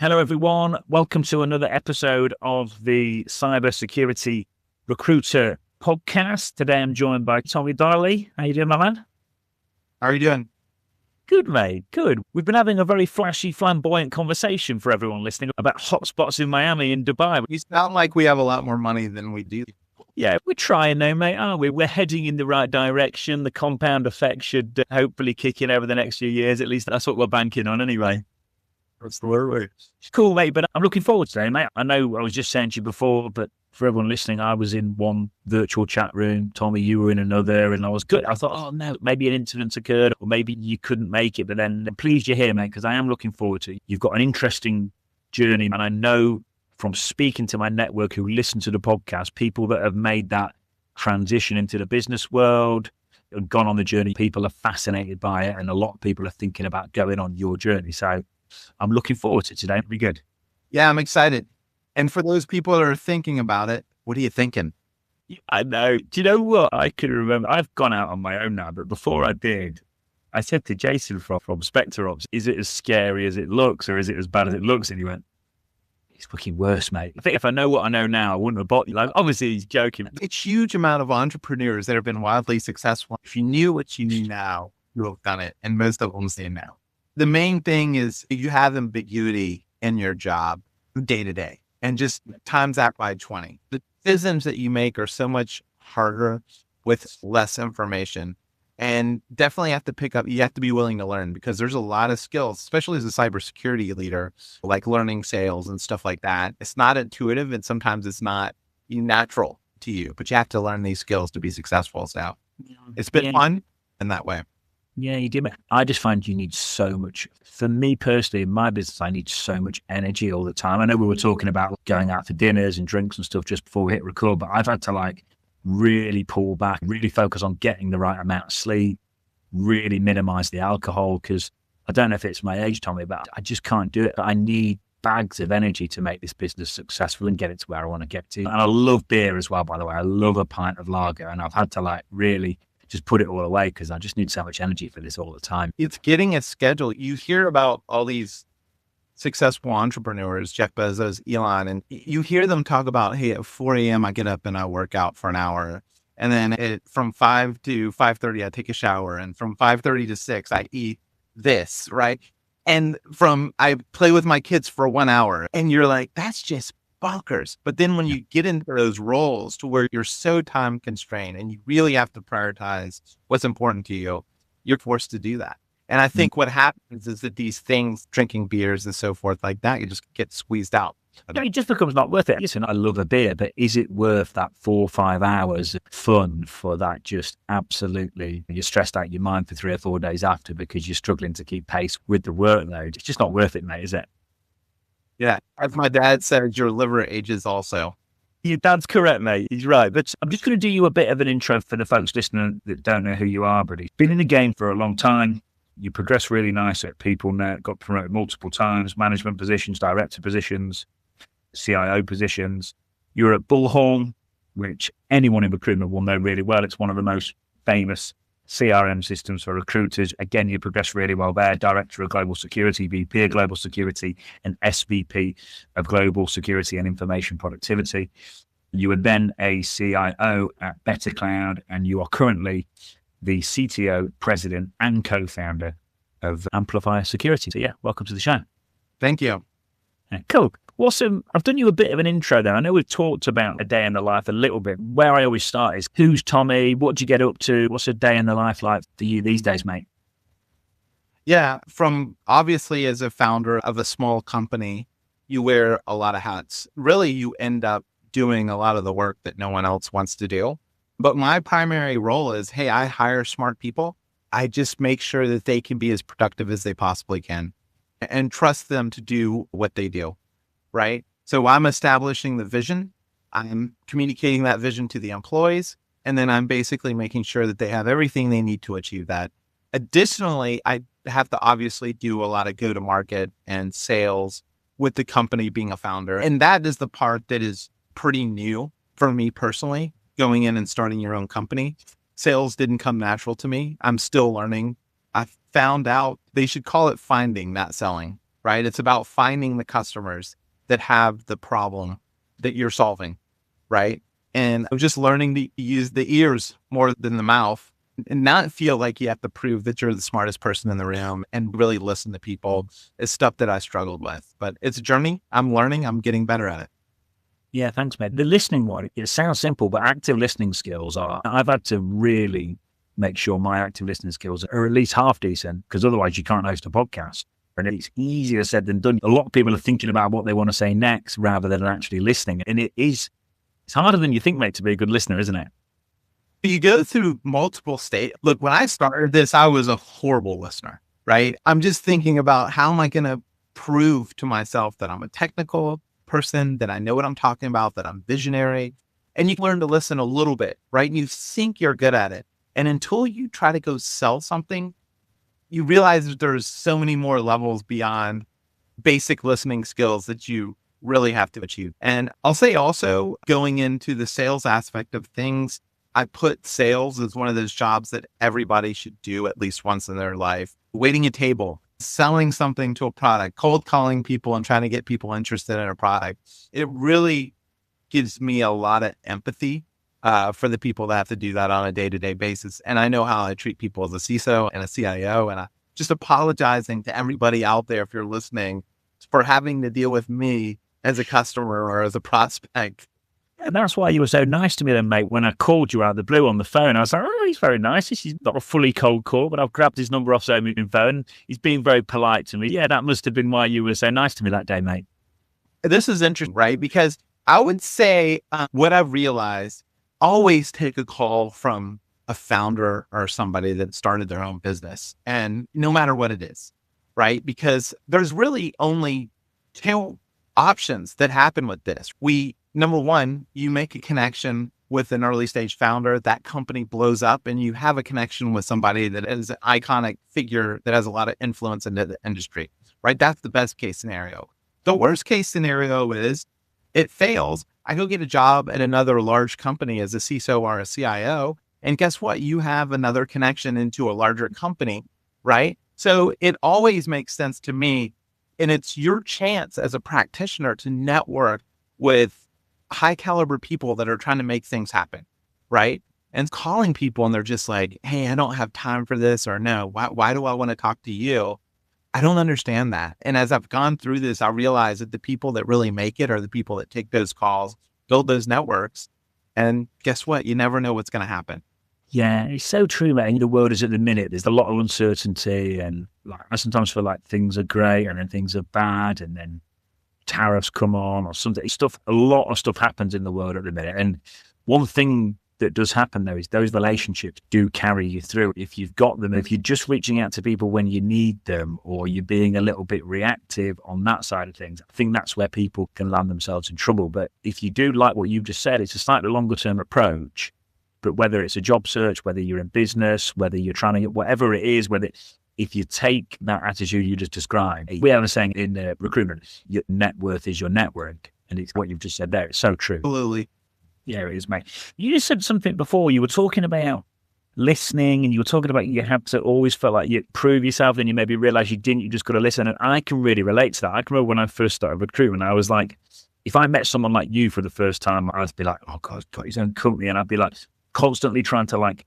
Hello, everyone. Welcome to another episode of the Cybersecurity Recruiter podcast. Today, I'm joined by Tommy Donnelly. How you doing, my man? How are you doing? Good, mate. Good. We've been having a very flashy, flamboyant conversation for everyone listening about hotspots in Miami and Dubai. You sound like we have a lot more money than we do. Yeah, we're trying now, mate, aren't we? We're heading in the right direction. The compound effect should hopefully kick in over the next few years. At least that's what we're banking on anyway. That's the word. It's cool, mate, but I'm looking forward to it, mate. I know I was just saying to you before, but for everyone listening, I was in one virtual chat room. Tommy, you were in another, and I was good. I thought, oh, no, maybe an incident occurred, or maybe you couldn't make it. But then I'm pleased you're here, mate, because I am looking forward to it. You've got an interesting journey, and I know from speaking to my network who listen to the podcast, people that have made that transition into the business world and gone on the journey, people are fascinated by it, and a lot of people are thinking about going on your journey. So I'm looking forward to it today. It'll be good. Yeah, I'm excited. And for those people that are thinking about it, what are you thinking? I know. Do you know what? I can remember. I've gone out on my own now, but before I did, I said to Jason from Spectre Ops, is it as scary as it looks, or is it as bad as it looks? And he went, it's fucking worse, mate. I think if I know what I know now, I wouldn't have bought you. Like, obviously, he's joking. It's a huge amount of entrepreneurs that have been wildly successful. If you knew what you knew now, you would have done it. And most of them say now. The main thing is you have ambiguity in your job day to day, and just times that by 20. The decisions that you make are so much harder with less information, and definitely have to pick up. You have to be willing to learn, because there's a lot of skills, especially as a cybersecurity leader, like learning sales and stuff like that. It's not intuitive, and sometimes it's not natural to you, but you have to learn these skills to be successful. So it's been fun in that way. Yeah, you did. I just find you need so much. For me personally, in my business, I need so much energy all the time. I know we were talking about going out for dinners and drinks and stuff just before we hit record, but I've had to really pull back, really focus on getting the right amount of sleep, really minimize the alcohol, because I don't know if it's my age, Tommy, but I just can't do it. I need bags of energy to make this business successful and get it to where I want to get to. And I love beer as well, by the way. I love a pint of lager, and I've had to really just put it all away because I just need so much energy for this all the time. It's getting a schedule. You hear about all these successful entrepreneurs, Jeff Bezos, Elon, and you hear them talk about, hey, at 4 a.m. I get up and I work out for an hour. And then from 5 to 5:30, I take a shower. And from 5:30 to 6, I eat this, right? And I play with my kids for 1 hour. And you're like, that's just bonkers. But then when you get into those roles to where you're so time constrained and you really have to prioritize what's important to you, you're forced to do that. And I think what happens is that these things, drinking beers and so forth like that, you just get squeezed out. It just becomes not worth it. Listen, I love a beer, but is it worth that 4 or 5 hours of fun for that? Just absolutely, you're stressed out your mind for 3 or 4 days after because you're struggling to keep pace with the workload. It's just not worth it, mate, is it? Yeah. As my dad said, your liver ages also. Your dad's correct, mate. He's right. But I'm just going to do you a bit of an intro for the folks listening that don't know who you are, but you've been in the game for a long time. You progressed really nice at PeopleNet, got promoted multiple times, management positions, director positions, CIO positions. You're at Bullhorn, which anyone in recruitment will know really well. It's one of the most famous CRM systems for recruiters. Again, you progressed really well there. Director of Global Security, VP of Global Security, and SVP of Global Security and Information Productivity. You were then a CIO at BetterCloud, and you are currently the CTO, president, and co-founder of Amplifier Security. So yeah, welcome to the show. Thank you. Yeah, cool. Awesome. I've done you a bit of an intro there. I know we've talked about a day in the life a little bit. Where I always start is, who's Tommy? What do you get up to? What's a day in the life like for you these days, mate? Yeah, from obviously as a founder of a small company, you wear a lot of hats. Really, you end up doing a lot of the work that no one else wants to do. But my primary role is, hey, I hire smart people. I just make sure that they can be as productive as they possibly can and trust them to do what they do. Right? So I'm establishing the vision. I'm communicating that vision to the employees. And then I'm basically making sure that they have everything they need to achieve that. Additionally, I have to obviously do a lot of go-to-market and sales with the company being a founder. And that is the part that is pretty new for me personally, going in and starting your own company. Sales didn't come natural to me. I'm still learning. I found out they should call it finding, not selling. right? It's about finding the customers that have the problem that you're solving, right? And I'm just learning to use the ears more than the mouth and not feel like you have to prove that you're the smartest person in the room and really listen to people is stuff that I struggled with. But it's a journey. I'm learning. I'm getting better at it. Yeah, thanks, mate. The listening one, it sounds simple, but active listening skills I've had to really make sure my active listening skills are at least half decent, because otherwise you can't host a podcast. And it's easier said than done. A lot of people are thinking about what they want to say next rather than actually listening. And it's harder than you think, mate, to be a good listener, isn't it? You go through multiple stages. Look, when I started this, I was a horrible listener, right? I'm just thinking about how am I going to prove to myself that I'm a technical person, that I know what I'm talking about, that I'm visionary. And you learn to listen a little bit, right? And you think you're good at it. And until you try to go sell something, you realize that there's so many more levels beyond basic listening skills that you really have to achieve. And I'll say also, going into the sales aspect of things, I put sales as one of those jobs that everybody should do at least once in their life. Waiting a table, selling something to a product, cold calling people and trying to get people interested in a product. It really gives me a lot of empathy for the people that have to do that on a day-to-day basis. And I know how I treat people as a CISO and a CIO. And I just apologizing to everybody out there, if you're listening, for having to deal with me as a customer or as a prospect. And that's why you were so nice to me then, mate, when I called you out of the blue on the phone. I was like, oh, he's very nice. He's not a fully cold call, but I've grabbed his number off so moving phone. He's being very polite to me. Yeah, that must have been why you were so nice to me that day, mate. This is interesting, right? Because I would say what I've realized, always take a call from a founder or somebody that started their own business, and no matter what it is, right? Because there's really only two options that happen with this. Number one, you make a connection with an early stage founder, that company blows up and you have a connection with somebody that is an iconic figure that has a lot of influence in the industry, right? That's the best case scenario. The worst case scenario is it fails. I go get a job at another large company as a CISO or a CIO. And guess what? You have another connection into a larger company, right? So it always makes sense to me. And it's your chance as a practitioner to network with high caliber people that are trying to make things happen, right? And calling people and they're just like, hey, I don't have time for this, or no, why do I want to talk to you? I don't understand that. And as I've gone through this, I realize that the people that really make it are the people that take those calls, build those networks. And guess what? You never know what's going to happen. Yeah, it's so true, mate. The world is at the minute, there's a lot of uncertainty, and like I sometimes feel like things are great and then things are bad, and then tariffs come on or something. A lot of stuff happens in the world at the minute. And one thing that does happen though is those relationships do carry you through. If you've got them, if you're just reaching out to people when you need them, or you're being a little bit reactive on that side of things, I think that's where people can land themselves in trouble. But if you do like what you've just said, it's a slightly longer term approach. But whether it's a job search, whether you're in business, whether you're trying to, whatever it is, if you take that attitude you just described, we have a saying in recruitment, your net worth is your network. And it's what you've just said there. It's so true. Absolutely. Yeah, it is, mate. You just said something before. You were talking about listening, and you were talking about you have to always feel like you prove yourself, then you maybe realize you didn't, you just got to listen. And I can really relate to that. I can remember when I first started recruitment, I was like, if I met someone like you for the first time, I'd be like, oh God, he's got his own company. And I'd be like constantly trying to like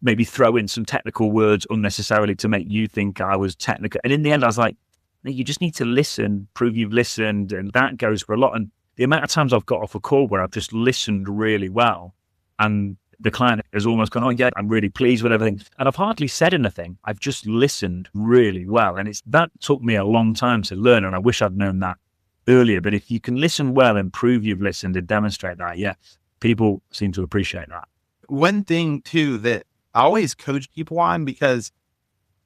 maybe throw in some technical words unnecessarily to make you think I was technical. And in the end, I was like, no, you just need to listen, prove you've listened. And that goes for a lot. And the amount of times I've got off a call where I've just listened really well, and the client has almost gone, oh yeah, I'm really pleased with everything. And I've hardly said anything. I've just listened really well. And that took me a long time to learn. And I wish I'd known that earlier. But if you can listen well and prove you've listened and demonstrate that, yeah, people seem to appreciate that. One thing too that I always coach people on, because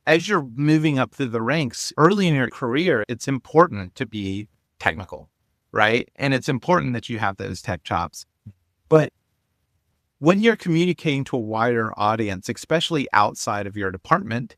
as you're moving up through the ranks early in your career, it's important to be technical, right? And it's important that you have those tech chops. But when you're communicating to a wider audience, especially outside of your department,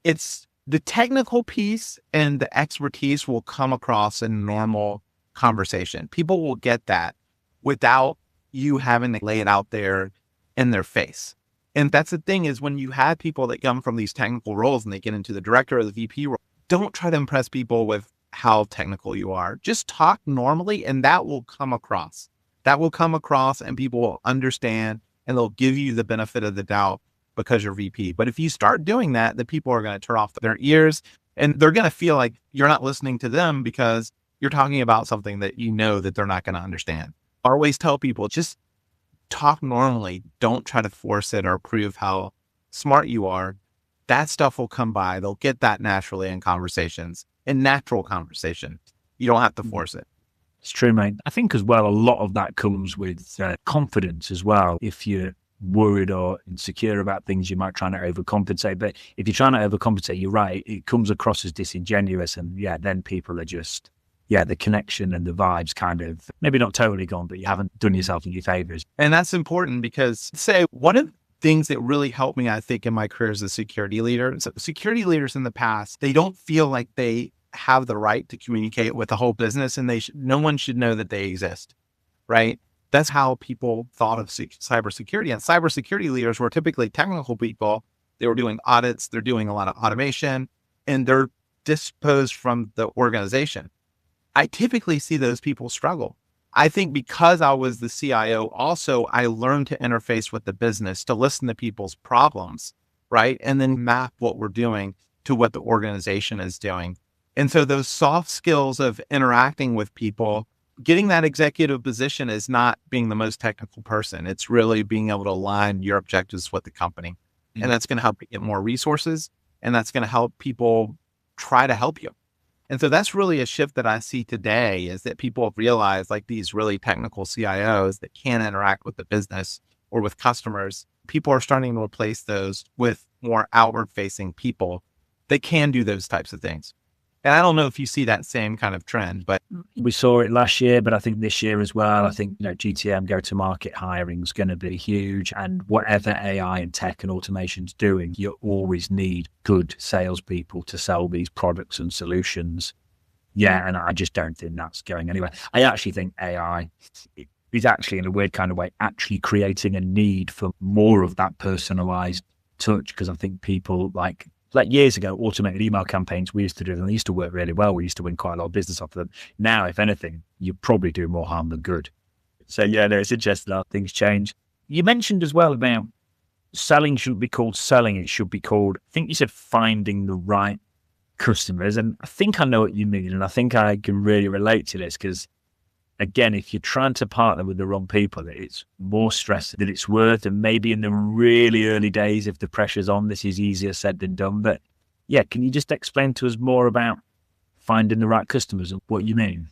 it's the technical piece and the expertise will come across in normal conversation. People will get that without you having to lay it out there in their face. And that's the thing, is when you have people that come from these technical roles and they get into the director or the VP role, don't try to impress people with how technical you are. Just talk normally and that will come across. That will come across and people will understand and they'll give you the benefit of the doubt because you're VP. But if you start doing that, the people are going to turn off their ears and they're going to feel like you're not listening to them because you're talking about something that you know that they're not going to understand. I always tell people, just talk normally. Don't try to force it or prove how smart you are. That stuff will come by. They'll get that naturally in conversations, in natural conversation. You don't have to force it. It's true, mate. I think as well, a lot of that comes with confidence as well. If you're worried or insecure about things, you might try to overcompensate. But if you're trying to overcompensate, you're right. It comes across as disingenuous. And then people are just, the connection and the vibes kind of, maybe not totally gone, but you haven't done yourself any favors. And that's important because one of the things that really helped me, I think, in my career as a security leader, so security leaders in the past, they don't feel like they have the right to communicate with the whole business and no one should know that they exist, right? That's how people thought of cybersecurity. And cybersecurity leaders were typically technical people. They were doing audits, they're doing a lot of automation, and they're disposed from the organization. I typically see those people struggle. I think because I was the CIO, also, I learned to interface with the business, to listen to people's problems, right? And then map what we're doing to what the organization is doing. And so those soft skills of interacting with people, getting that executive position is not being the most technical person. It's really being able to align your objectives with the company. Mm-hmm. And that's going to help you get more resources. And that's going to help people try to help you. And so that's really a shift that I see today, is that people have realized, like these really technical CIOs that can't interact with the business or with customers, people are starting to replace those with more outward facing people that can do those types of things. And I don't know if you see that same kind of trend, but we saw it last year, but I think this year as well. I think, GTM, go-to-market hiring is going to be huge. And whatever AI and tech and automation's doing, you always need good salespeople to sell these products and solutions. Yeah, and I just don't think that's going anywhere. I actually think AI is actually, in a weird kind of way, actually creating a need for more of that personalized touch, because I think people like years ago, automated email campaigns we used to do, and they used to work really well. We used to win quite a lot of business off of them. Now, if anything, you probably do more harm than good. So it's interesting how things change. You mentioned as well about selling shouldn't be called selling. It should be called, I think you said, finding the right customers. And I think I know what you mean. And I think I can really relate to this because, again, if you're trying to partner with the wrong people, it's more stress than it's worth. And maybe in the really early days, if the pressure's on, this is easier said than done. But can you just explain to us more about finding the right customers and what you mean?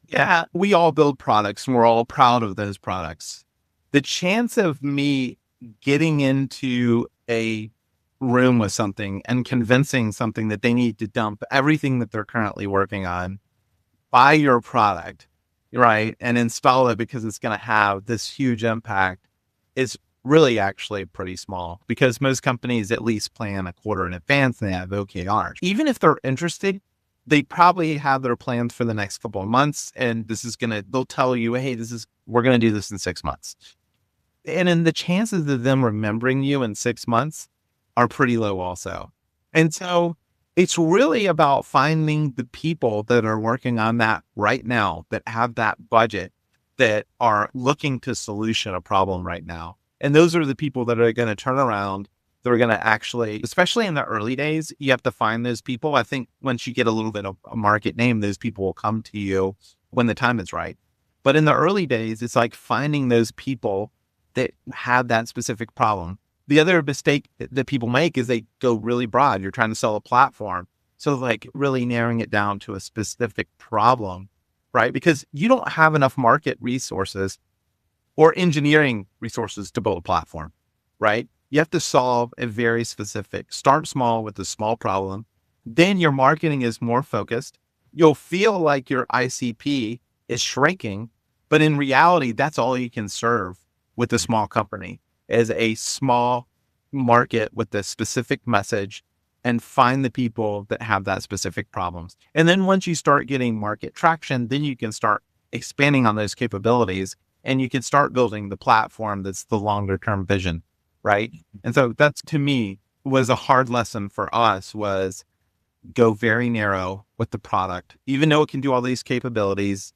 Yeah, we all build products and we're all proud of those products. The chance of me getting into a room with something and convincing something that they need to dump everything that they're currently working on, buy your product, right, and install it because it's going to have this huge impact is really actually pretty small, because most companies at least plan a quarter in advance and they have OKRs. Even if they're interested, they probably have their plans for the next couple of months, and they'll tell you, hey, we're going to do this in 6 months. And then the chances of them remembering you in 6 months are pretty low also. And so it's really about finding the people that are working on that right now, that have that budget, that are looking to solution a problem right now. And those are the people that are going to turn around. They're going to actually, especially in the early days, you have to find those people. I think once you get a little bit of a market name, those people will come to you when the time is right. But in the early days, it's like finding those people that have that specific problem. The other mistake that people make is they go really broad. You're trying to sell a platform. So like really narrowing it down to a specific problem, right? Because you don't have enough market resources or engineering resources to build a platform, right? You have to solve a very specific, start small with a small problem. Then your marketing is more focused. You'll feel like your ICP is shrinking, but in reality, that's all you can serve with a small company, is a small market with a specific message, and find the people that have that specific problems. And then once you start getting market traction, then you can start expanding on those capabilities, and you can start building the platform that's the longer term vision, right? And so that's, to me, was a hard lesson for us, was go very narrow with the product. Even though it can do all these capabilities,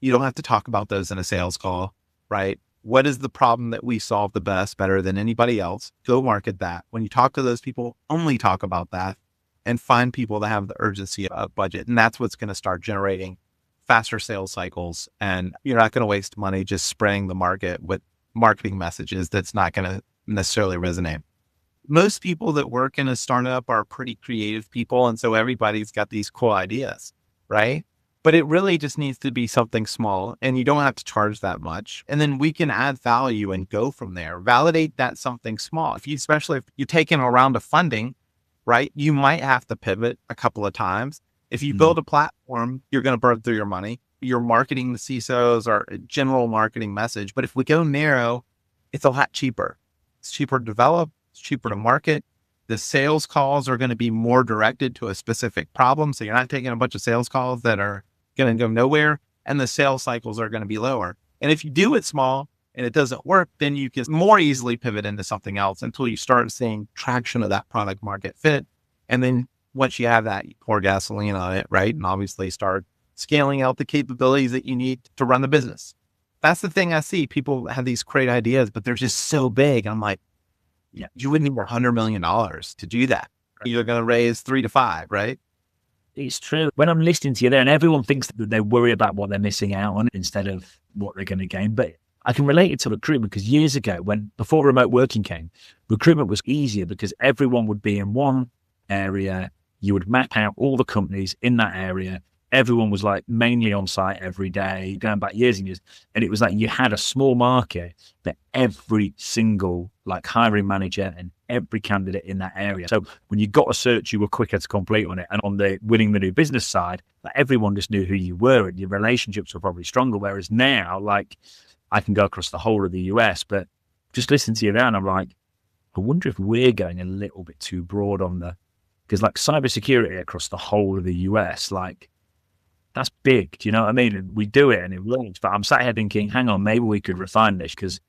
you don't have to talk about those in a sales call, right? What is the problem that we solve the best, better than anybody else? Go market that. When you talk to those people, only talk about that and find people that have the urgency of budget. And that's what's going to start generating faster sales cycles. And you're not going to waste money just spraying the market with marketing messages that's not going to necessarily resonate. Most people that work in a startup are pretty creative people. And so everybody's got these cool ideas, right? But it really just needs to be something small and you don't have to charge that much. And then we can add value and go from there. Validate that something small. Especially if you're taking a round of funding, right? You might have to pivot a couple of times. If you build a platform, you're going to burn through your money. You're marketing the CISOs or a general marketing message. But if we go narrow, it's a lot cheaper. It's cheaper to develop. It's cheaper to market. The sales calls are going to be more directed to a specific problem. So you're not taking a bunch of sales calls that are going to go nowhere, and the sales cycles are going to be lower. And if you do it small and it doesn't work, then you can more easily pivot into something else until you start seeing traction of that product market fit. And then once you have that, you pour gasoline on it, right? And obviously start scaling out the capabilities that you need to run the business. That's the thing I see. People have these great ideas, but they're just so big. I'm like, yeah, you wouldn't need $100 million to do that. You're going to raise 3 to 5, right? It's true. When I'm listening to you there, and everyone thinks that they worry about what they're missing out on instead of what they're going to gain. But I can relate it to recruitment because years ago, before remote working came, recruitment was easier because everyone would be in one area. You would map out all the companies in that area. Everyone was like mainly on site every day, going back years and years. And it was like you had a small market that every single like hiring manager and every candidate in that area. So when you got a search, you were quicker to complete on it. And on the winning the new business side, like everyone just knew who you were and your relationships were probably stronger. Whereas now, like I can go across the whole of the US, but just listen to you there and I'm like, I wonder if we're going a little bit too broad on because like cybersecurity across the whole of the US, like that's big. Do you know what I mean? And we do it and it works. But I'm sat here thinking, hang on, maybe we could refine this because,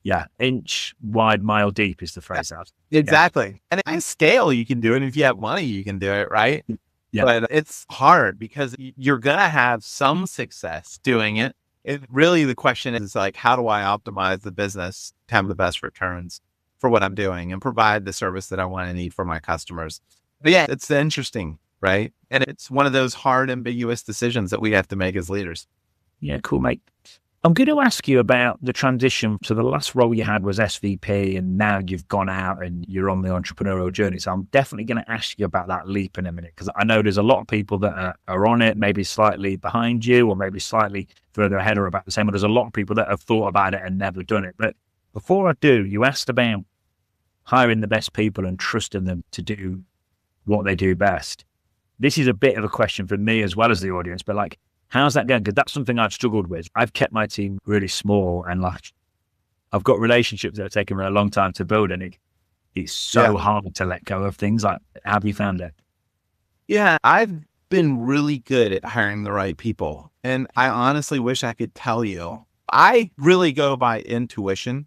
yeah, inch wide, mile deep is the phrase out. Exactly. Yeah. And at scale, you can do it. If you have money, you can do it, right? Yeah. But it's hard because you're going to have some success doing it. Really, the question is like, how do I optimize the business to have the best returns for what I'm doing and provide the service that I want and need for my customers? But yeah, it's interesting. Right. And it's one of those hard, ambiguous decisions that we have to make as leaders. Yeah, cool, mate. I'm going to ask you about the transition. So the last role you had was SVP and now you've gone out and you're on the entrepreneurial journey. So I'm definitely going to ask you about that leap in a minute because I know there's a lot of people that are on it, maybe slightly behind you or maybe slightly further ahead or about the same. But there's a lot of people that have thought about it and never done it. But before I do, you asked about hiring the best people and trusting them to do what they do best. This is a bit of a question for me as well as the audience, but like, how's that going? Because that's something I've struggled with. I've kept my team really small and like, I've got relationships that have taken me a long time to build and it's so hard to let go of things. Like, how have you found it? Yeah, I've been really good at hiring the right people. And I honestly wish I could tell you, I really go by intuition.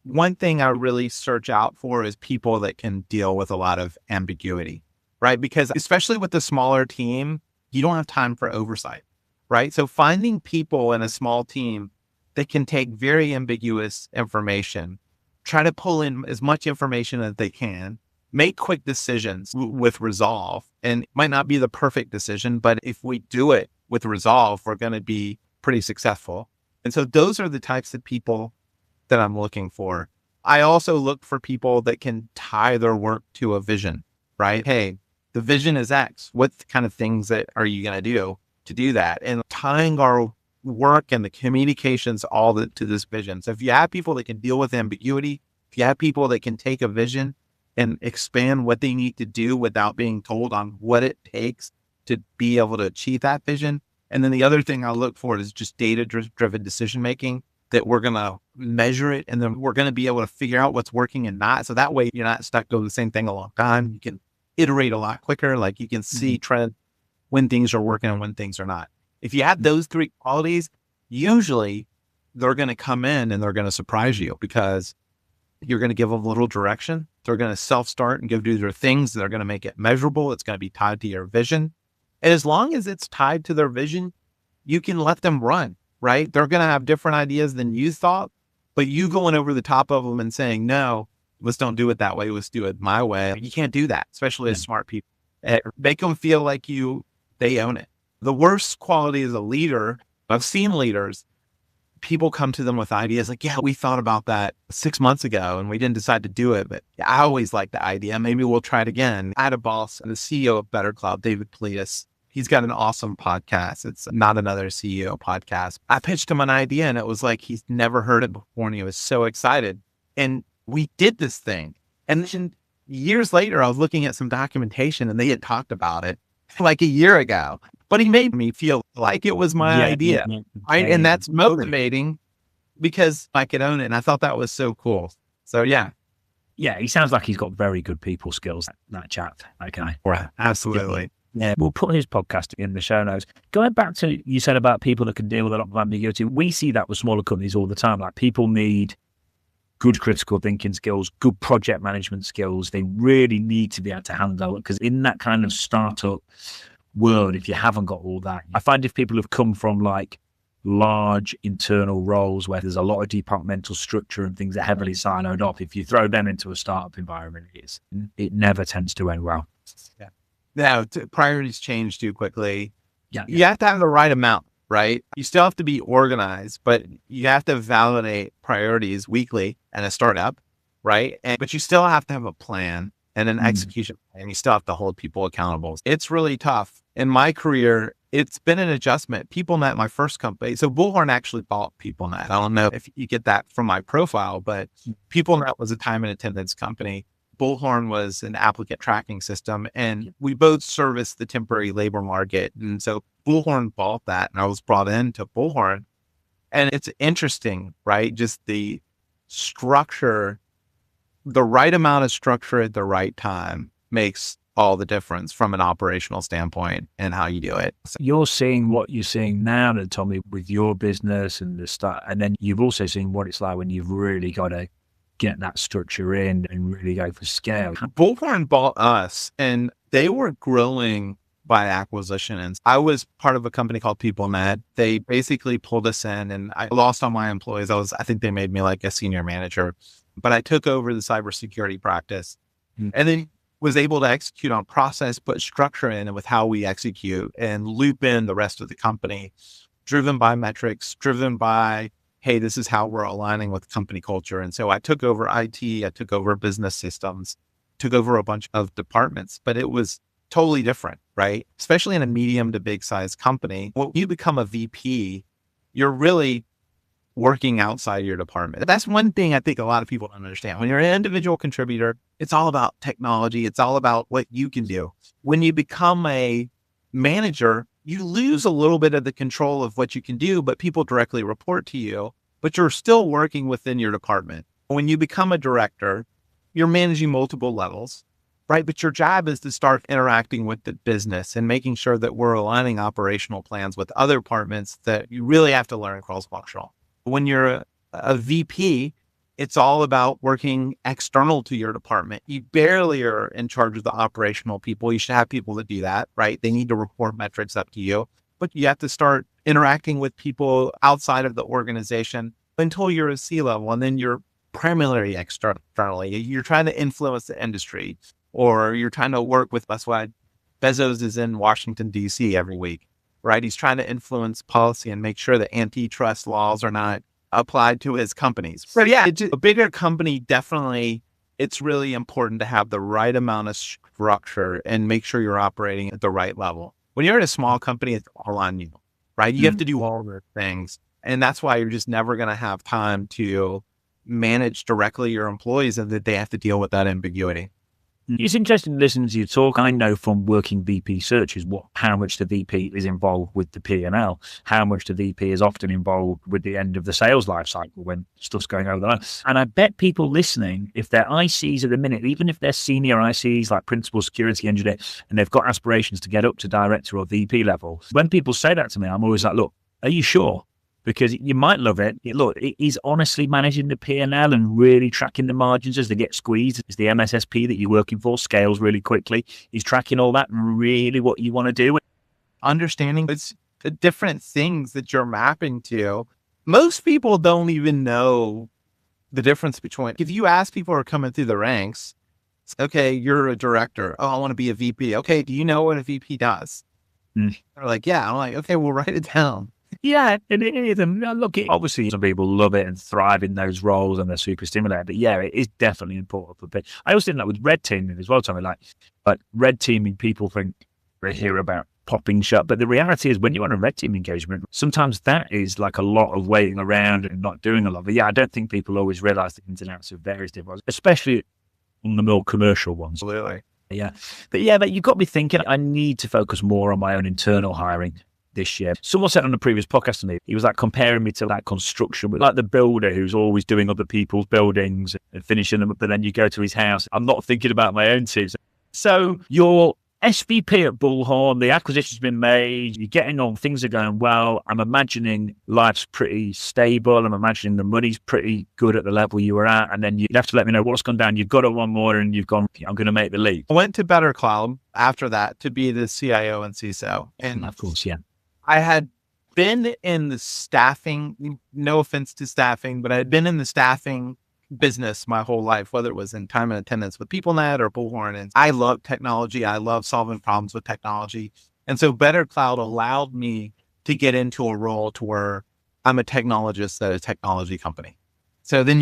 One thing I really search out for is people that can deal with a lot of ambiguity. Right? Because especially with the smaller team, you don't have time for oversight, right? So finding people in a small team that can take very ambiguous information, try to pull in as much information as they can, make quick decisions with resolve. And it might not be the perfect decision, but if we do it with resolve, we're going to be pretty successful. And so those are the types of people that I'm looking for. I also look for people that can tie their work to a vision, right? Hey, the vision is X. What kind of things that are you going to do that? And tying our work and the communications to this vision. So if you have people that can deal with ambiguity, if you have people that can take a vision and expand what they need to do without being told on what it takes to be able to achieve that vision. And then the other thing I look for is just data-driven decision-making, that we're going to measure it and then we're going to be able to figure out what's working and not. So that way you're not stuck doing the same thing a long time. You can iterate a lot quicker. Like you can see trend when things are working and when things are not. If you have those three qualities, usually they're going to come in and they're going to surprise you because You're going to give them a little direction. They're going to self-start and go do their things. They're going to make it measurable. It's going to be tied to your vision. And as long as it's tied to their vision, you can let them run, right? They're going to have different ideas than you thought, but you going over the top of them and saying, no, let's don't do it that way. Let's do it my way. You can't do that, especially as smart people. Make them feel like they own it. The worst quality as a leader, I've seen leaders, people come to them with ideas like, yeah, we thought about that 6 months ago and we didn't decide to do it, but I always like the idea. Maybe we'll try it again. I had a boss, the CEO of BetterCloud, David Politis. He's got an awesome podcast. It's Not Another CEO podcast. I pitched him an idea and it was like he's never heard it before and he was so excited. And we did this thing. And then years later, I was looking at some documentation and they had talked about it like a year ago. But he made me feel like it was my idea. Right? And that's motivating because I could own it. And I thought that was so cool. So, yeah. Yeah, he sounds like he's got very good people skills, that chap. Okay. Right. Absolutely. Yeah, we'll put his podcast in the show notes. Going back to you said about people that can deal with a lot of ambiguity, we see that with smaller companies all the time. Like people need good critical thinking skills, good project management skills. They really need to be able to handle it because in that kind of startup world, if you haven't got all that, I find if people have come from like large internal roles where there's a lot of departmental structure and things are heavily siloed off, if you throw them into a startup environment, it never tends to end well. Yeah. Now, priorities change too quickly. Yeah. You have to have the right amount, right? You still have to be organized, but you have to validate priorities weekly in a startup, right? But you still have to have a plan and an execution plan. You still have to hold people accountable. It's really tough. In my career, it's been an adjustment. PeopleNet, my first company. So Bullhorn actually bought PeopleNet. I don't know if you get that from my profile, but PeopleNet was a time and attendance company. Bullhorn was an applicant tracking system, and we both serviced the temporary labor market. And so Bullhorn bought that, and I was brought into Bullhorn. And it's interesting, right? Just the structure, the right amount of structure at the right time makes all the difference from an operational standpoint and how you do it. So you're seeing what you're seeing now, Tommy, with your business and the stuff, and then you've also seen what it's like when you've really got to get that structure in and really go for scale. Bullhorn bought us and they were growing by acquisition. And I was part of a company called PeopleNet. They basically pulled us in and I lost all my employees. I think they made me like a senior manager, but I took over the cybersecurity practice and then was able to execute on process, put structure in with how we execute and loop in the rest of the company, driven by metrics, driven by, hey, this is how we're aligning with company culture. And so I took over IT, I took over business systems, took over a bunch of departments, but it was totally different, right? Especially in a medium to big size company. When you become a VP, you're really working outside your department. That's one thing I think a lot of people don't understand. When you're an individual contributor, it's all about technology. It's all about what you can do. When you become a manager, you lose a little bit of the control of what you can do, but people directly report to you, but you're still working within your department. When you become a director, you're managing multiple levels, right? But your job is to start interacting with the business and making sure that we're aligning operational plans with other departments that you really have to learn cross-functional. When you're a VP, it's all about working external to your department. You barely are in charge of the operational people. You should have people that do that, right? They need to report metrics up to you, but you have to start interacting with people outside of the organization until you're a C-level, and then you're primarily externally. You're trying to influence the industry, or you're trying to work with, that's why Bezos is in Washington, D.C. every week, right? He's trying to influence policy and make sure that antitrust laws are not applied to his companies. But yeah, a bigger company, definitely, it's really important to have the right amount of structure and make sure you're operating at the right level. When you're at a small company, it's all on you, right? You have to do all the things. And that's why you're just never going to have time to manage directly your employees and that they have to deal with that ambiguity. It's interesting listening to you talk. I know from working VP searches how much the VP is involved with the P&L, how much the VP is often involved with the end of the sales life cycle when stuff's going over the line. And I bet people listening, if they're ICs at the minute, even if they're senior ICs like principal security engineer, and they've got aspirations to get up to director or VP level, when people say that to me, I'm always like, look, are you sure? because you might love it. Look, he's honestly managing the P&L and really tracking the margins as they get squeezed. As the MSSP that you're working for scales really quickly, he's tracking all that and really what you want to do. Understanding it's the different things that you're mapping to. Most people don't even know the difference between, if you ask people who are coming through the ranks, okay, you're a director. Oh, I want to be a VP. Okay, do you know what a VP does? They're like, yeah. I'm like, okay, we'll write it down. Yeah, it is. And look, obviously some people love it and thrive in those roles and they're super stimulated. But yeah, it is definitely important for people. I also think that with red teaming as well, Tommy, like red teaming, people think they hear about popping shut. But the reality is when you're on a red team engagement, sometimes that is like a lot of waiting around and not doing a lot. But yeah, I don't think people always realize the ins and outs of various different roles, especially on the more commercial ones. Absolutely. Yeah. But you've got me thinking, I need to focus more on my own internal hiring this year. Someone said on the previous podcast to me, he was like comparing me to like construction, like the builder who's always doing other people's buildings and finishing them up, but then you go to his house. I'm not thinking about my own teams. So you're SVP at Bullhorn, the acquisition's been made, you're getting on, things are going well. I'm imagining life's pretty stable. I'm imagining the money's pretty good at the level you were at. And then you'd have to let me know what's gone down. You've got it one more and you've gone, I'm going to make the leap. I went to BetterCloud after that to be the CIO and CISO. And of course, yeah. I had been in the staffing, no offense to staffing, but I had been in the staffing business my whole life, whether it was in time and attendance with PeopleNet or Bullhorn. And I love technology. I love solving problems with technology. And so BetterCloud allowed me to get into a role to where I'm a technologist at a technology company. So then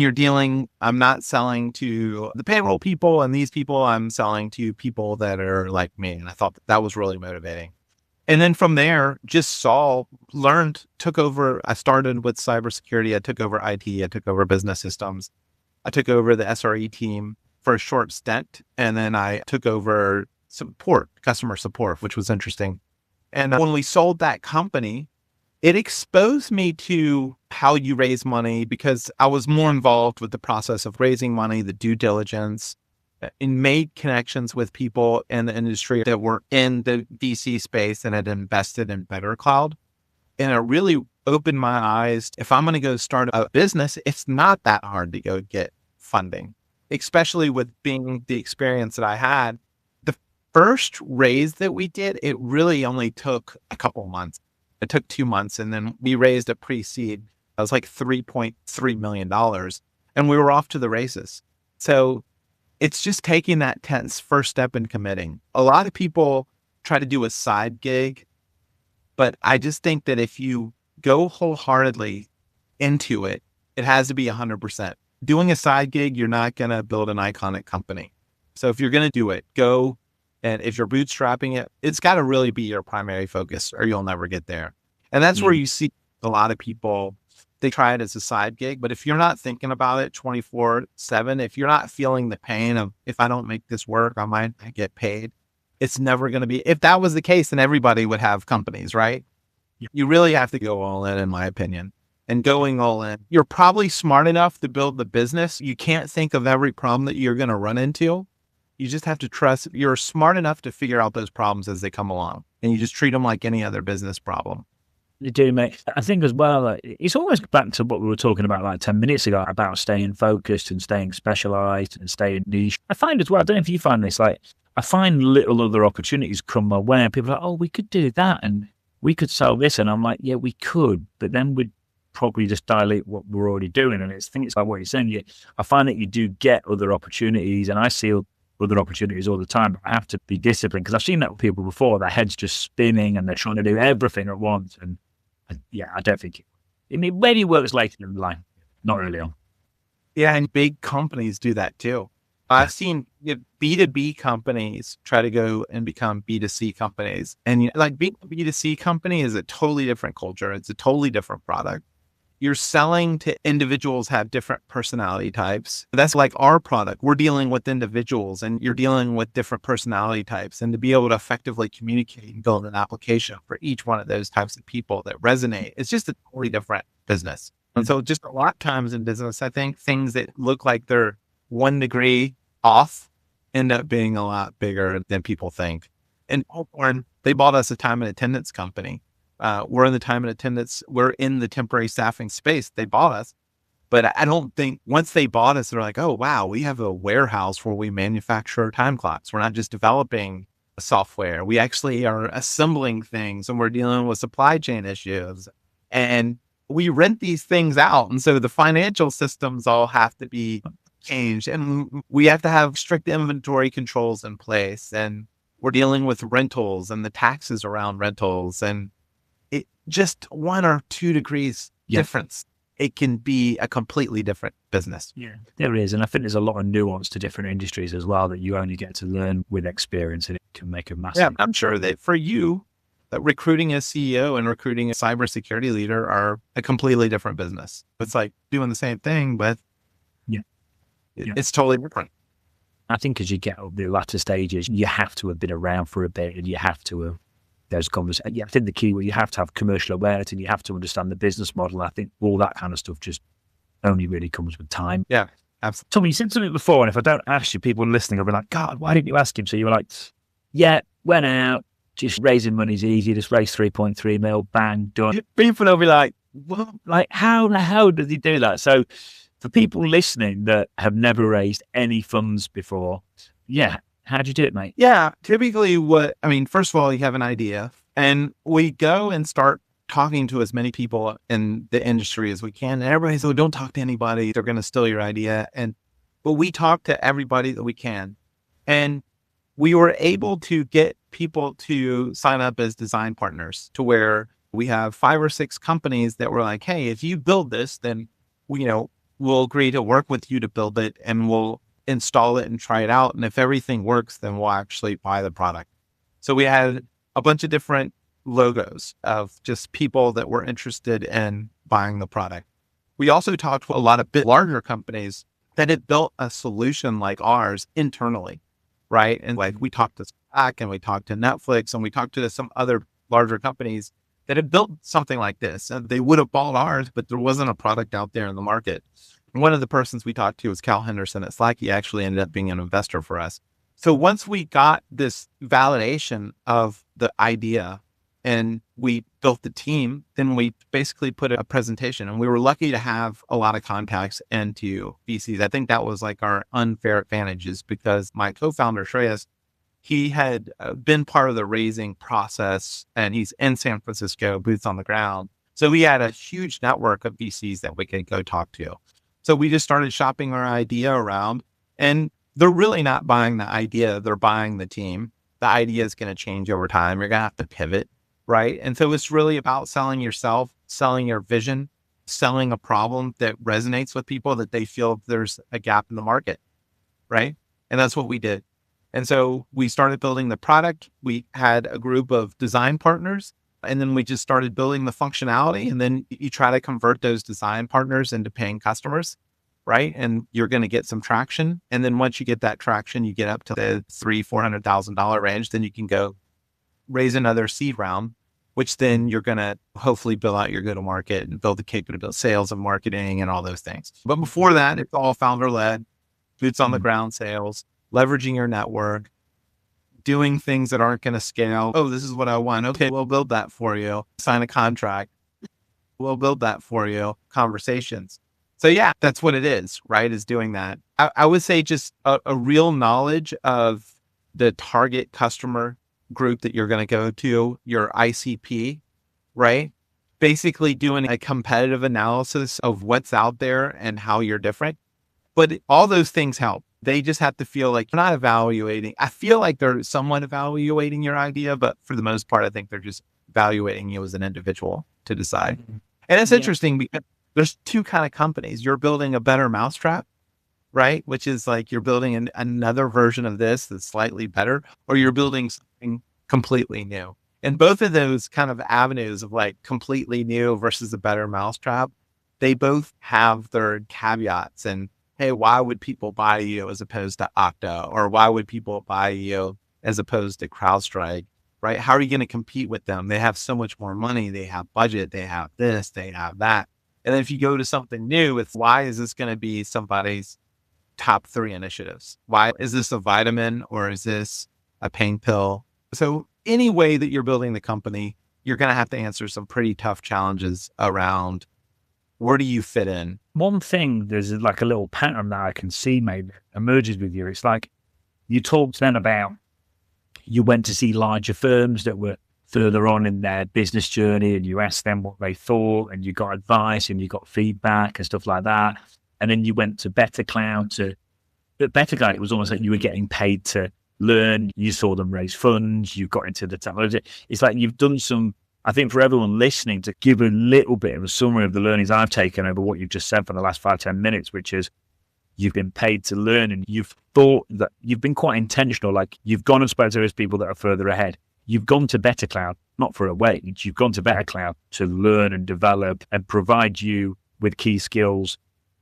I'm not selling to the payroll people and these people, I'm selling to people that are like me. And I thought that was really motivating. And then from there, took over. I started with cybersecurity. I took over IT. I took over business systems. I took over the SRE team for a short stint. And then I took over customer support, which was interesting. And when we sold that company, it exposed me to how you raise money because I was more involved with the process of raising money, the due diligence, and made connections with people in the industry that were in the VC space and had invested in BetterCloud. And it really opened my eyes. If I'm going to go start a business, it's not that hard to go get funding, especially with being the experience that I had. The first raise that we did, it really only took a couple months. It took 2 months. And then we raised a pre-seed. That was like $3.3 million. And we were off to the races. So it's just taking that first step and committing. A lot of people try to do a side gig, but I just think that if you go wholeheartedly into it, it has to be 100%. Doing a side gig, you're not going to build an iconic company. So if you're going to do it, go. And if you're bootstrapping it, it's got to really be your primary focus or you'll never get there. And that's where you see a lot of people, they try it as a side gig, but if you're not thinking about it 24/7, if you're not feeling the pain of, if I don't make this work, I might not get paid, it's never going to be. If that was the case, then everybody would have companies, right? Yeah. You really have to go all in my opinion. And going all in, you're probably smart enough to build the business. You can't think of every problem that you're going to run into. You just have to trust you're smart enough to figure out those problems as they come along. And you just treat them like any other business problem. You do, mate. I think as well, it's almost back to what we were talking about like 10 minutes ago about staying focused and staying specialized and staying niche. I find as well, I don't know if you find this, like I find little other opportunities come my way and people are like, oh, we could do that and we could sell this. And I'm like, yeah, we could, but then we'd probably just dilute what we're already doing. And I think it's like what you're saying. I find that you do get other opportunities and I see other opportunities all the time, but I have to be disciplined because I've seen that with people before. Their head's just spinning and they're trying to do everything at once. And I don't think it maybe works later in the line, not early on. Yeah, and big companies do that too. I've seen B2B companies try to go and become B2C companies. And like being a B2C company is a totally different culture. It's a totally different product. You're selling to individuals have different personality types. That's like our product. We're dealing with individuals and you're dealing with different personality types. And to be able to effectively communicate and build an application for each one of those types of people that resonate, it's just a totally different business. And so just a lot of times in business, I think things that look like they're 1 degree off end up being a lot bigger than people think. And Bullhorn, they bought us a time and attendance company. We're in the time and attendance. We're in the temporary staffing space. They bought us. But I don't think once they bought us, they're like, oh, wow, we have a warehouse where we manufacture time clocks. We're not just developing software. We actually are assembling things and we're dealing with supply chain issues. And we rent these things out. And so the financial systems all have to be changed. And we have to have strict inventory controls in place. And we're dealing with rentals and the taxes around rentals. And it just 1 or 2 degrees difference. It can be a completely different business. Yeah, there is. And I think there's a lot of nuance to different industries as well that you only get to learn with experience, and it can make a massive. Yeah, I'm sure that for you, that recruiting a CEO and recruiting a cybersecurity leader are a completely different business. It's like doing the same thing, but it's totally different. I think as you get up the latter stages, you have to have been around for a bit and you have to have those conversations. Yeah, I think the key where you have to have commercial awareness and you have to understand the business model. I think all that kind of stuff just only really comes with time. Yeah, absolutely. Tommy, you said something before, and if I don't ask you, people listening will be like, God, why didn't you ask him? So you were like, yeah, went out, just raising money's easy, just raise 3.3 mil, bang, done. People will be like, what? Like, how the hell does he do that? So for people listening that have never raised any funds before, how'd you do it, mate? Yeah, typically first of all, you have an idea and we go and start talking to as many people in the industry as we can. And everybody says, don't talk to anybody. They're going to steal your idea. But we talk to everybody that we can. And we were able to get people to sign up as design partners to where we have 5 or 6 companies that were like, hey, if you build this, then we'll agree to work with you to build it and we'll install it and try it out. And if everything works, then we'll actually buy the product. So we had a bunch of different logos of just people that were interested in buying the product. We also talked to a lot of bit larger companies that had built a solution like ours internally, right? And like we talked to Slack and we talked to Netflix and we talked to some other larger companies that had built something like this. And they would have bought ours, but there wasn't a product out there in the market. One of the persons we talked to was Cal Henderson at Slack. He actually ended up being an investor for us. So once we got this validation of the idea and we built the team, then we basically put a presentation, and we were lucky to have a lot of contacts into VCs. I think that was like our unfair advantages because my co-founder, Shreyas, he had been part of the raising process and he's in San Francisco, boots on the ground. So we had a huge network of VCs that we could go talk to. So we just started shopping our idea around, and they're really not buying the idea. They're buying the team. The idea is going to change over time. You're going to have to pivot, right? And so it's really about selling yourself, selling your vision, selling a problem that resonates with people, that they feel there's a gap in the market, right? And that's what we did. And so we started building the product. We had a group of design partners, and then we just started building the functionality. And then you try to convert those design partners into paying customers, right? And you're going to get some traction. And then once you get that traction, you get up to the $300,000-$400,000 range, then you can go raise another seed round, which then you're going to hopefully build out your go-to-market and build the capability, sales and marketing and all those things. But before that, it's all founder-led, boots on the ground sales, leveraging your network, doing things that aren't going to scale. Oh, this is what I want. Okay, we'll build that for you. Sign a contract. We'll build that for you. Conversations. So yeah, that's what it is, right? Is doing that. I would say just a real knowledge of the target customer group that you're going to go to, your ICP, right? Basically doing a competitive analysis of what's out there and how you're different. But all those things help. They just have to feel like you're not evaluating. I feel like they're somewhat evaluating your idea, but for the most part, I think they're just evaluating you as an individual to decide. Mm-hmm. And it's interesting because there's 2 kind of companies. You're building a better mousetrap, right? Which is like you're building another version of this that's slightly better, or you're building something completely new. And both of those kind of avenues of like completely new versus a better mousetrap, they both have their caveats. And hey, why would people buy you as opposed to Okta? Or why would people buy you as opposed to CrowdStrike, right? How are you going to compete with them? They have so much more money. They have budget. They have this, they have that. And then if you go to something new, it's why is this going to be somebody's top 3 initiatives? Why is this a vitamin or is this a pain pill? So any way that you're building the company, you're going to have to answer some pretty tough challenges around where do you fit in? One thing, there's like a little pattern that I can see maybe emerges with you. It's like you talked then about you went to see larger firms that were further on in their business journey and you asked them what they thought and you got advice and you got feedback and stuff like that. And then you went to BetterCloud. At BetterCloud, it was almost like you were getting paid to learn. You saw them raise funds. You got into the technology. It's like you've done some, I think for everyone listening, to give a little bit of a summary of the learnings I've taken over what you've just said for the last 5-10 minutes, which is you've been paid to learn and you've thought that you've been quite intentional. Like you've gone and spoken to those people that are further ahead. You've gone to BetterCloud, not for a wage. You've gone to BetterCloud to learn and develop and provide you with key skills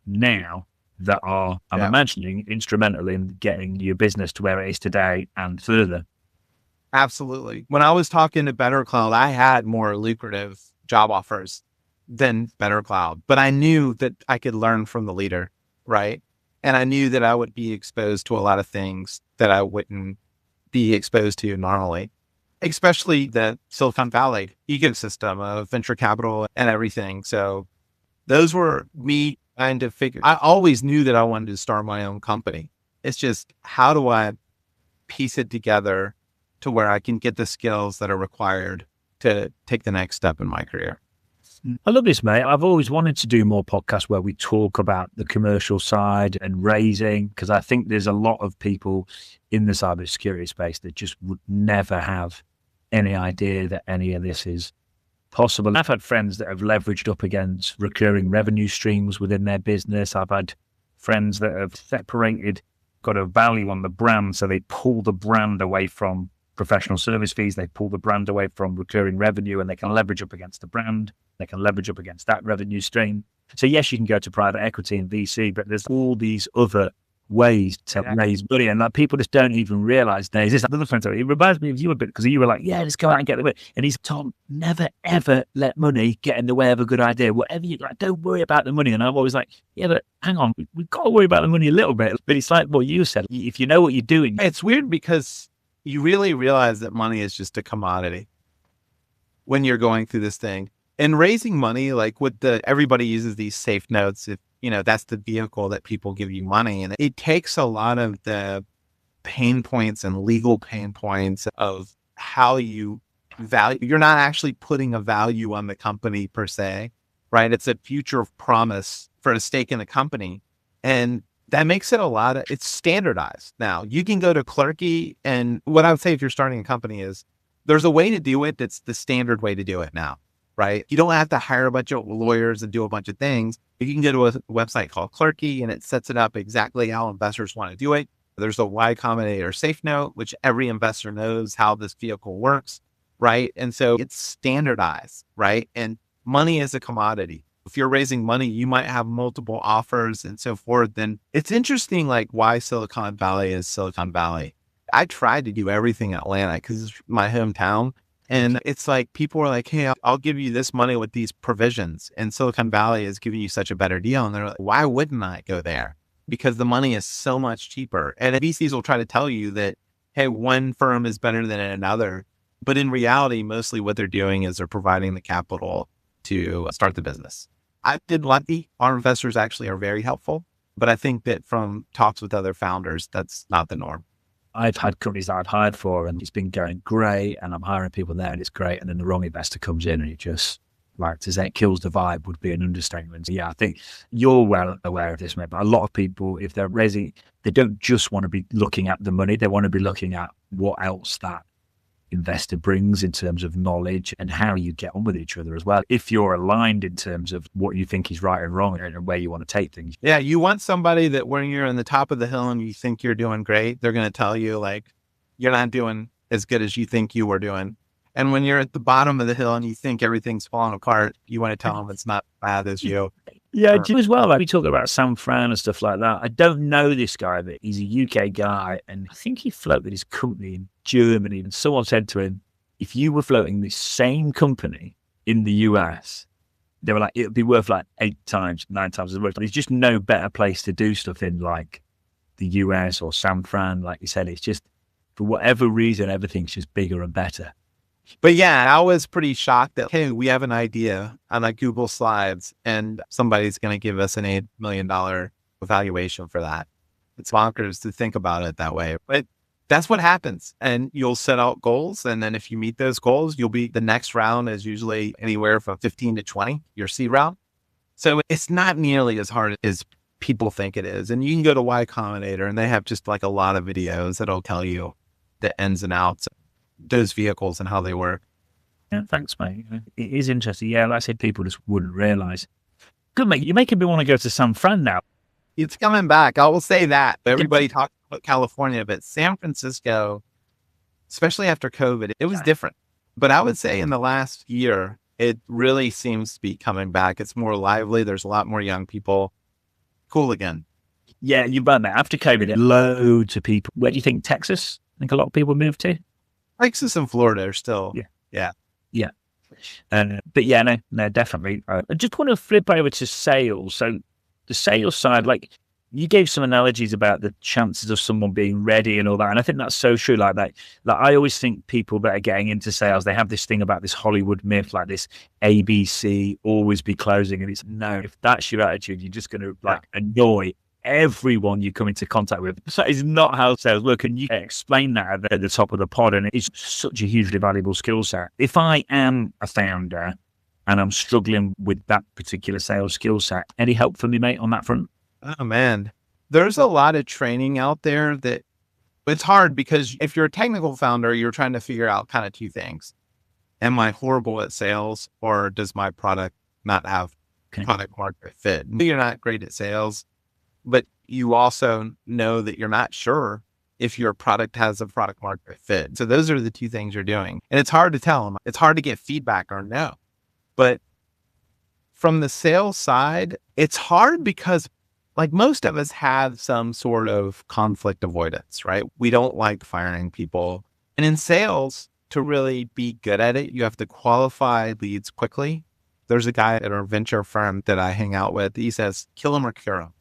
now that are, I'm imagining, instrumental in getting your business to where it is today and further. Absolutely. When I was talking to BetterCloud, I had more lucrative job offers than BetterCloud, but I knew that I could learn from the leader, right? And I knew that I would be exposed to a lot of things that I wouldn't be exposed to normally, especially the Silicon Valley ecosystem of venture capital and everything. So those were me trying to figure. I always knew that I wanted to start my own company. It's just, how do I piece it together to where I can get the skills that are required to take the next step in my career? I love this, mate. I've always wanted to do more podcasts where we talk about the commercial side and raising, because I think there's a lot of people in the cybersecurity space that just would never have any idea that any of this is possible. I've had friends that have leveraged up against recurring revenue streams within their business. I've had friends that have separated, got a value on the brand, so they pull the brand away from professional service fees, they pull the brand away from recurring revenue, and they can leverage up against the brand. They can leverage up against that revenue stream. So yes, you can go to private equity and VC, but there's all these other ways to raise money, and like people just don't even realize there's this other friend. It reminds me of you a bit, because you were like, yeah, let's go out and get the money. And he's, Tom, never ever let money get in the way of a good idea. Whatever you like, don't worry about the money. And I'm always like, yeah, but hang on, we've got to worry about the money a little bit. But it's like what you said, if you know what you're doing. It's weird because you really realize that money is just a commodity when you're going through this thing. And raising money, like everybody uses these safe notes. If that's the vehicle that people give you money. And it takes a lot of the pain points and legal pain points of how you value. You're not actually putting a value on the company per se, right? It's a future promise for a stake in the company. And that makes it it's standardized. Now you can go to Clerky, and what I would say if you're starting a company is there's a way to do it. That's the standard way to do it now, right? You don't have to hire a bunch of lawyers and do a bunch of things. You can go to a website called Clerky, and it sets it up exactly how investors want to do it. There's a Y Combinator safe note, which every investor knows how this vehicle works, right? And so it's standardized, right? And money is a commodity. If you're raising money, you might have multiple offers and so forth. Then it's interesting, like why Silicon Valley is Silicon Valley. I tried to do everything in Atlanta because it's my hometown. And it's like, people are like, hey, I'll give you this money with these provisions. And Silicon Valley is giving you such a better deal. And they're like, why wouldn't I go there? Because the money is so much cheaper. And VCs will try to tell you that, hey, one firm is better than another. But in reality, mostly what they're doing is they're providing the capital to start the business. I've been lucky. Our investors actually are very helpful. But I think that from talks with other founders, that's not the norm. I've had companies that I've hired for and it's been going great and I'm hiring people there and it's great. And then the wrong investor comes in and it just, like to say, it kills the vibe would be an understatement. Yeah, I think you're well aware of this, mate. But a lot of people, if they're raising, they don't just want to be looking at the money. They want to be looking at what else that investor brings in terms of knowledge and how you get on with each other as well. If you're aligned in terms of what you think is right and wrong and where you want to take things. Yeah, you want somebody that when you're on the top of the hill and you think you're doing great, they're going to tell you like, you're not doing as good as you think you were doing. And when you're at the bottom of the hill and you think everything's falling apart, you want to tell them it's not bad as you. Yeah, as well. Like we talk about San Fran and stuff like that. I don't know this guy, but he's a UK guy, and I think he floated his company in Germany. And someone said to him, if you were floating the same company in the US, they were like, it'd be worth like 8 times, 9 times as much. There's just no better place to do stuff in like the US or San Fran. Like you said, it's just, for whatever reason, everything's just bigger and better. But yeah, I was pretty shocked that, hey, we have an idea on like Google Slides and somebody's going to give us an $8 million evaluation for that. It's bonkers to think about it that way, but that's what happens. And you'll set out goals. And then if you meet those goals, the next round is usually anywhere from 15 to 20, your C round. So it's not nearly as hard as people think it is. And you can go to Y Combinator and they have just like a lot of videos that'll tell you the ins and outs those vehicles and how they work. Yeah, thanks, mate. It is interesting. Yeah, like I said, people just wouldn't realize. Good, mate. You're making me want to go to San Fran now. It's coming back. I will say that. Everybody talks about California, but San Francisco, especially after COVID, it was different. But I would say in the last year, it really seems to be coming back. It's more lively. There's a lot more young people. Cool again. Yeah, you're right, mate. After COVID, loads of people. Where do you think? Texas? I think a lot of people moved to. Texas and Florida are still, yeah. But yeah, no, definitely. I just want to flip over to sales. So the sales side, like you gave some analogies about the chances of someone being ready and all that. And I think that's so true. Like I always think people that are getting into sales, they have this thing about this Hollywood myth, like this ABC, always be closing. And it's no, if that's your attitude, you're just going to annoy everyone you come into contact with. So it's not how sales work. And you explain that at the top of the pod. And it's such a hugely valuable skill set. If I am a founder and I'm struggling with that particular sales skill set, any help for me, mate, on that front? Oh, man. There's a lot of training out there that it's hard because if you're a technical founder, you're trying to figure out kind of two things. Am I horrible at sales or does my product not have product market fit? You're not great at sales, but you also know that you're not sure if your product has a product market fit. So those are the two things you're doing. And it's hard to tell them. It's hard to get feedback or no. But from the sales side, it's hard because like most of us have some sort of conflict avoidance, right? We don't like firing people. And in sales, to really be good at it, you have to qualify leads quickly. There's a guy at our venture firm that I hang out with. He says, kill them or cure them.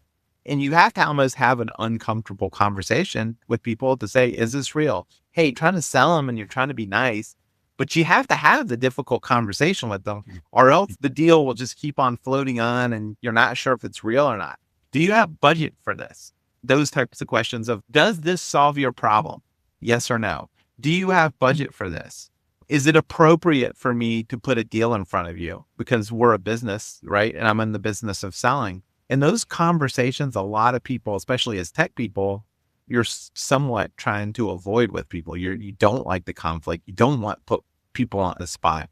And you have to almost have an uncomfortable conversation with people to say, is this real? Hey, trying to sell them and you're trying to be nice, but you have to have the difficult conversation with them or else the deal will just keep on floating on and you're not sure if it's real or not. Do you have budget for this? Those types of questions of, does this solve your problem? Yes or no? Do you have budget for this? Is it appropriate for me to put a deal in front of you? Because we're a business, right? And I'm in the business of selling. And those conversations, a lot of people, especially as tech people, you're somewhat trying to avoid with people. You don't like the conflict. You don't want to put people on the spot.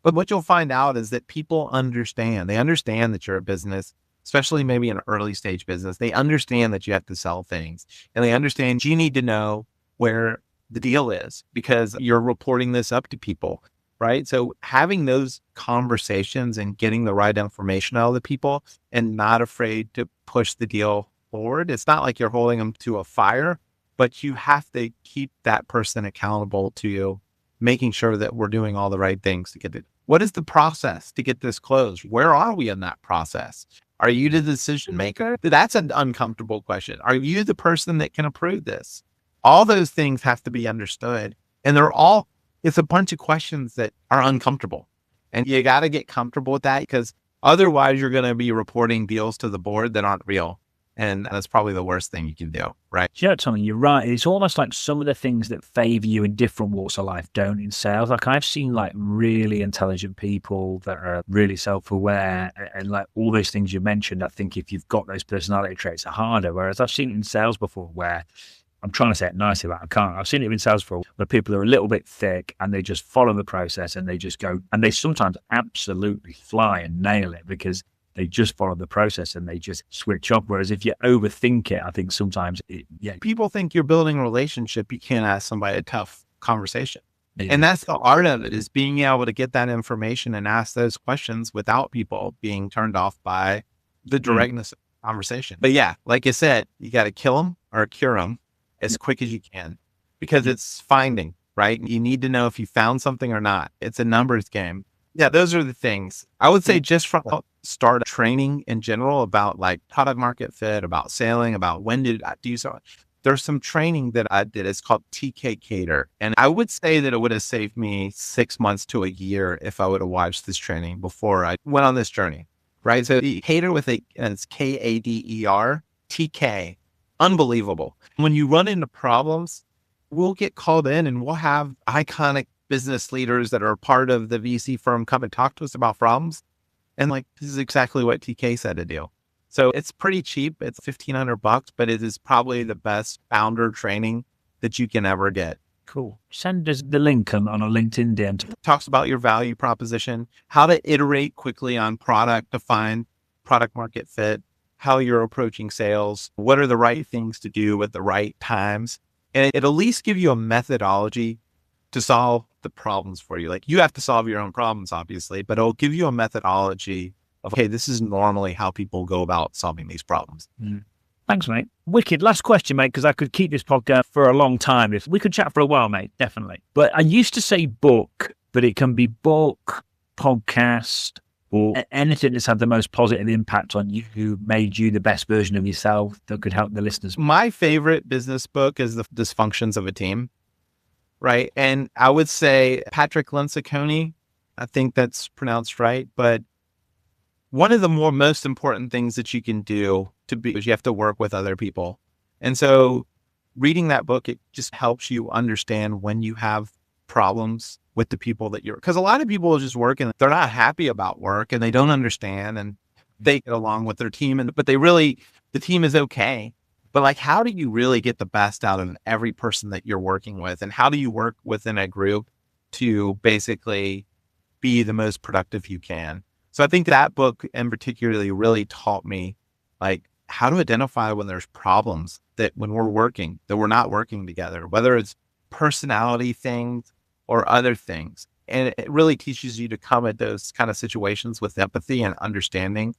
But what you'll find out is that people understand. They understand that you're a business, especially maybe an early stage business. They understand that you have to sell things. And they understand you need to know where the deal is because you're reporting this up to people. Right. So having those conversations and getting the right information out of the people and not afraid to push the deal forward. It's not like you're holding them to a fire, but you have to keep that person accountable to you, making sure that we're doing all the right things to get it. What is the process to get this closed? Where are we in that process? Are you the decision maker? That's an uncomfortable question. Are you the person that can approve this? All those things have to be understood. And it's a bunch of questions that are uncomfortable. And you got to get comfortable with that because otherwise you're going to be reporting deals to the board that aren't real. And that's probably the worst thing you can do, right? Yeah, Tommy, you're right. It's almost like some of the things that favor you in different walks of life don't in sales. Like I've seen like really intelligent people that are really self-aware and like all those things you mentioned. I think if you've got those personality traits are harder. Whereas I've seen it in sales before where I'm trying to say it nicely, but I can't. I've seen it in sales before where people are a little bit thick and they just follow the process and they just go, and they sometimes absolutely fly and nail it because they just follow the process and they just switch off. Whereas if you overthink it, I think sometimes people think you're building a relationship. You can't ask somebody a tough conversation. Yeah. And that's the art of it, is being able to get that information and ask those questions without people being turned off by the directness of the conversation. But yeah, like you said, you got to kill them or cure them as quick as you can because it's finding, right? You need to know if you found something or not. It's a numbers game. Yeah, those are the things. I would say just from start training in general about like product market fit, about selling, about when did I do so. there's some training that I did. It's called TK Kader. And I would say that it would have saved me 6 months to a year if I would have watched this training before I went on this journey, right? So Kader it's Kader, TK, unbelievable. When you run into problems, we'll get called in and we'll have iconic business leaders that are part of the VC firm come and talk to us about problems. And like, this is exactly what TK said to do. So it's pretty cheap. It's $1,500, but it is probably the best founder training that you can ever get. Cool. Send us the link on a LinkedIn DM. Talks about your value proposition, how to iterate quickly on product to find product market fit, how you're approaching sales, what are the right things to do at the right times. And it'll at least give you a methodology to solve the problems for you. Like, you have to solve your own problems, obviously, but it'll give you a methodology of, okay, this is normally how people go about solving these problems. Thanks, mate. Wicked. Last question, mate, because I could keep this podcast for a long time. If we could chat for a while, mate, definitely. But I used to say book, but it can be book, podcast, or anything that's had the most positive impact on you, who made you the best version of yourself that could help the listeners. My favorite business book is The Dysfunctions of a Team, right? And I would say Patrick Lencioni, I think that's pronounced right, but one of the most important things that you can do is you have to work with other people. And so reading that book, it just helps you understand when you have problems with the people that because a lot of people just work and they're not happy about work and they don't understand and they get along with their team. But the team is okay. But like, how do you really get the best out of every person that you're working with? And how do you work within a group to basically be the most productive you can? So I think that book in particularly really taught me like how to identify when there's problems that when we're working, that we're not working together, whether it's personality things or other things. And it really teaches you to come at those kind of situations with empathy and understanding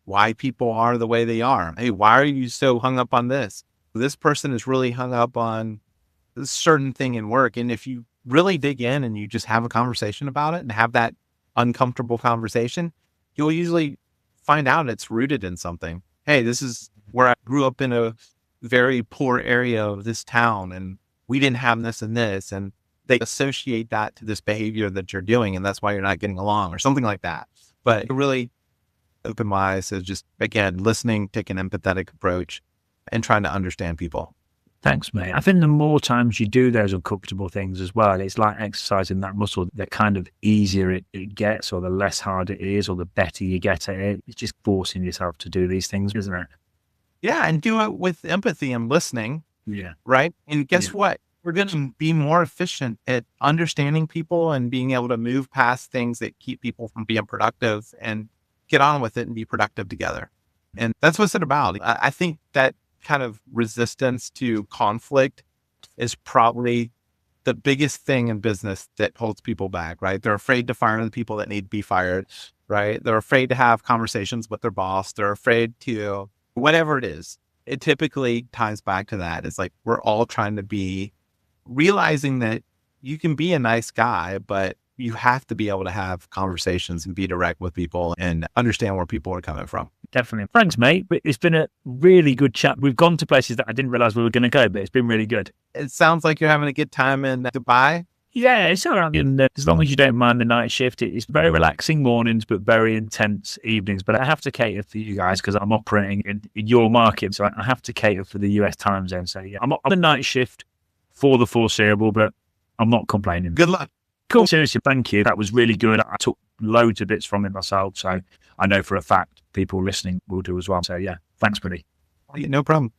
why people are the way they are. Hey, why are you so hung up on this? This person is really hung up on a certain thing in work. And if you really dig in and you just have a conversation about it and have that uncomfortable conversation, you'll usually find out it's rooted in something. Hey, this is where I grew up in a very poor area of this town and we didn't have this and this. And they associate that to this behavior that you're doing. And that's why you're not getting along or something like that. But it really opened my eyes to just, again, listening, take an empathetic approach and trying to understand people. Thanks, mate. I think the more times you do those uncomfortable things as well, it's like exercising that muscle. The kind of easier it gets, or the less hard it is, or the better you get at it. It's just forcing yourself to do these things, isn't it? Yeah, and do it with empathy and listening. Yeah. Right? And guess what? We're going to be more efficient at understanding people and being able to move past things that keep people from being productive and get on with it and be productive together. And that's what it's about. I think that kind of resistance to conflict is probably the biggest thing in business that holds people back, right? They're afraid to fire the people that need to be fired, right? They're afraid to have conversations with their boss. They're afraid to whatever it is. It typically ties back to that. It's like we're all trying to be realizing that you can be a nice guy, but you have to be able to have conversations and be direct with people and understand where people are coming from. Definitely. Thanks, mate. It's been a really good chat. We've gone to places that I didn't realize we were going to go, but it's been really good. It sounds like you're having a good time in Dubai. Yeah, it's all right. And as long as you don't mind the night shift, it's very relaxing mornings, but very intense evenings. But I have to cater for you guys because I'm operating in your market. So I have to cater for the US time zone. So yeah, I'm on the night shift for the foreseeable, but I'm not complaining. Good luck. Cool. Seriously, thank you. That was really good. I took loads of bits from it myself. So I know for a fact people listening will do as well. So yeah, thanks, buddy. No problem.